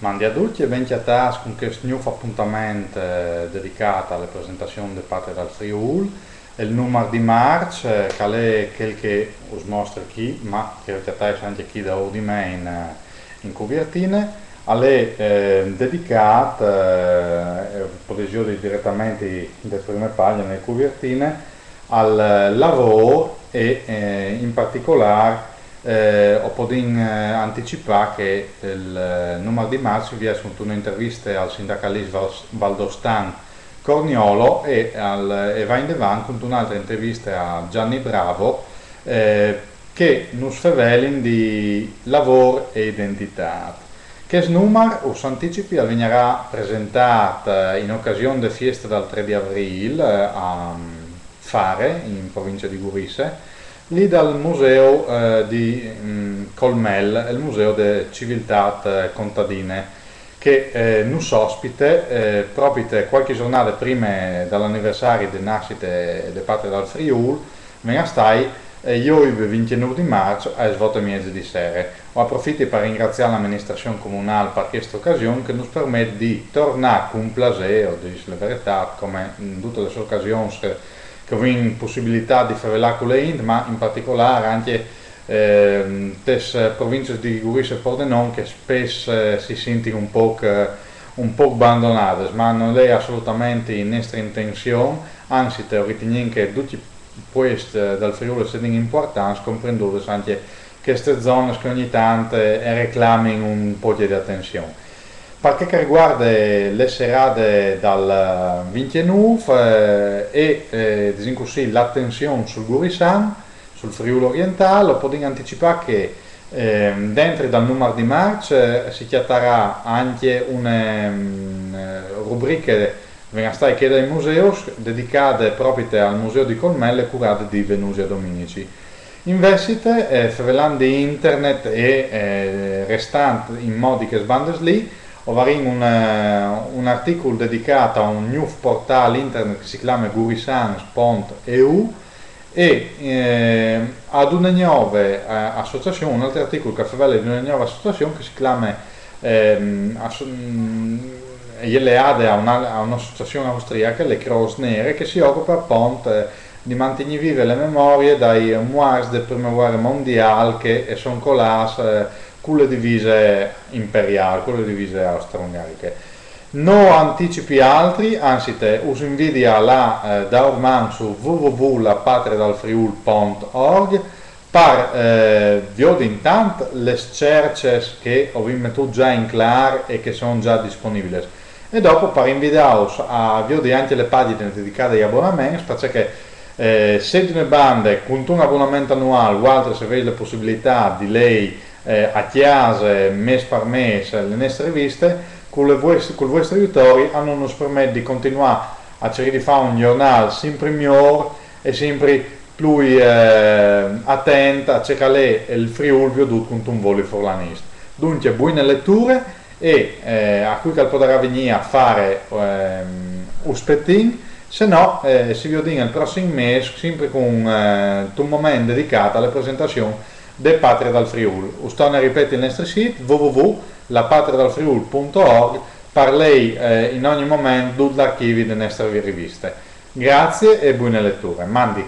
Mandi a tutti e benchi a tas con questo nuovo appuntamento dedicato alle presentazioni del Patria dal Friul. Il numero di marzo, che è quel che us mostra qui, ma che avete anche qui da di me in copertine, è dedicato, potete direttamente dalle prime pagine nelle copertine, al lavoro e in particolare ho potuto anticipare che il numero di marzo vi è un'intervista al sindacalista valdostan Corniolo e va in avanti con un'altra intervista a Gianni Bravo che nos favelin di lavoro e identità. Che numero us anticipi venirà presentato in occasione della festa del 3 di aprile a Fare, in provincia di Gurisse, lì dal museo di Colmel, il museo delle civiltà contadine, che nos ospite proprio qualche giornata prima dall'anniversario di nascita del Patria dal Friul, venga stai io il 29 di marzo alle 8:30 di sera. Ho approfitto per ringraziare l'amministrazione comunale per questa occasione che ci permette di tornare con piacere, di la verità, come in tutte le occasioni che ho avuto possibilità di fare con le Int, ma in particolare anche le province di Gurisse e Pordenone che spesso si sentono un po' abbandonate, ma non è assolutamente in nostra intenzione, anzi riteniamo che tutti questi dal Friuli sono importanti, comprendendo anche queste zone che ogni tanto reclamano un po' di attenzione. Per che riguarda le serate dal 29 così l'attenzione sul Gurisano, sul Friuli orientale, possiamo anticipare che dentro dal numero di marzo si chiamerà anche una rubrica venga stai che dai musei dedicate proprio al museo di Colmelle curate di Venusia Dominici. Invece, favelando di internet e restante in modi che sbandes lì, ho un articolo dedicato a un new portale internet che si chiama gurisans.eu e ad una nuova associazione, un altro articolo che fa di una nuova associazione che si chiama ILEADE a un'associazione austriaca, le Cross Nere, che si occupa appunto di mantenere vive le memorie dai moars della prima guerra mondiale che sono colate con le divise imperiali, con le divise austro-ungariche. Non anticipi altri, anzi te us invidia là da ormai su www.lapatriadalfriul.org per vi intanto le cerces che ho messo già in claro e che sono già disponibili. E dopo per invitarvi a vedere anche le pagine dedicate agli abbonamenti, perché se di una banda con un abbonamento annuale o altre se avete la possibilità di lei a chiase mese per mese le nostre riviste con i vostri aiutori nos permette di continuare a cercare di fare un giornale sempre migliore e sempre più attento a cercare il Friuli veduto con un volo forlanista. Dunque buone letture e a cui potrà venire a fare un spettin, se no si vede il prossimo mese sempre con un momento dedicato alle presentazioni del Patria dal Friuli. Ustorno a ripetere il nostro sito www.lapatriadalfriul.org per lei in ogni momento tutti gli archivi delle nostre riviste. Grazie e buone letture. Mandi.